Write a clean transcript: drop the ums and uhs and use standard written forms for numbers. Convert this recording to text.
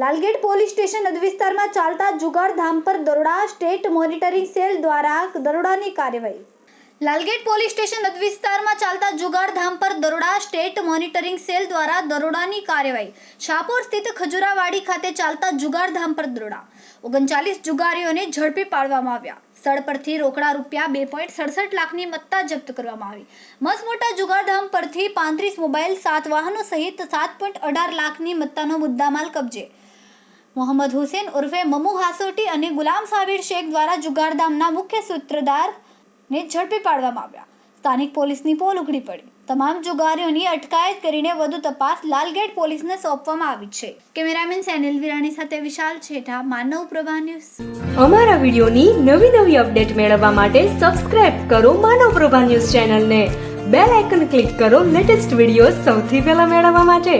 Lalgate police station હદ વિસ્તારમાં ચાલતા જુગારધામ પર દરોડા, સ્ટેટ મોનિટરિંગ સેલ દ્વારા દરોડાની કાર્યવાહી. લાલગેટ પોલીસ સ્ટેશન હદ વિસ્તારમાં ચાલતા જુગારધામ પર દરોડા, સ્ટેટ મોનિટરિંગ સેલ દ્વારા દરોડાની કાર્યવાહી. શાહપુર સ્થિત ખજુરાવાડી ખાતે ચાલતા જુગારધામ પર દરોડા. 39 જુગારીઓને ઝડપી પાડવામાં આવ્યા. સ્થળ પરથી રોકડા રૂપિયા 2.67 લાખની મત્તા જપ્ત કરવામાં આવી. મસમોટા જુગારધામ પરથી 35 મોબાઈલ, 7 વાહનો સહિત 7.18 લાખની મત્તાનો મુદ્દામાલ કબજે. મોહમ્મદ હુસેન ઉર્ફે મમુ હાસોટી અને ગુલામ સાબિર શેખ દ્વારા જુગારધામના મુખ્ય સૂત્રધારને ઝડપી પાડવામાં આવ્યા. સ્થાનિક પોલીસની પોલ ઉઘડી પડી. તમામ જુગારીઓની અટકાયત કરીને વધુ તપાસ લાલગેટ પોલીસને સોંપવામાં આવી છે. કેમેરામેન સેનિલ વિરાણી સાથે વિશાલ છેઠા, માનવ પ્રભા ન્યૂઝ. અમારા વિડીયોની નવી અપડેટ મેળવવા માટે સબસ્ક્રાઇબ કરો માનવ પ્રભા ન્યૂઝ ચેનલને. બેલ આઇકન ક્લિક કરો લેટેસ્ટ વિડીયો સૌથી પહેલા મેળવવા માટે.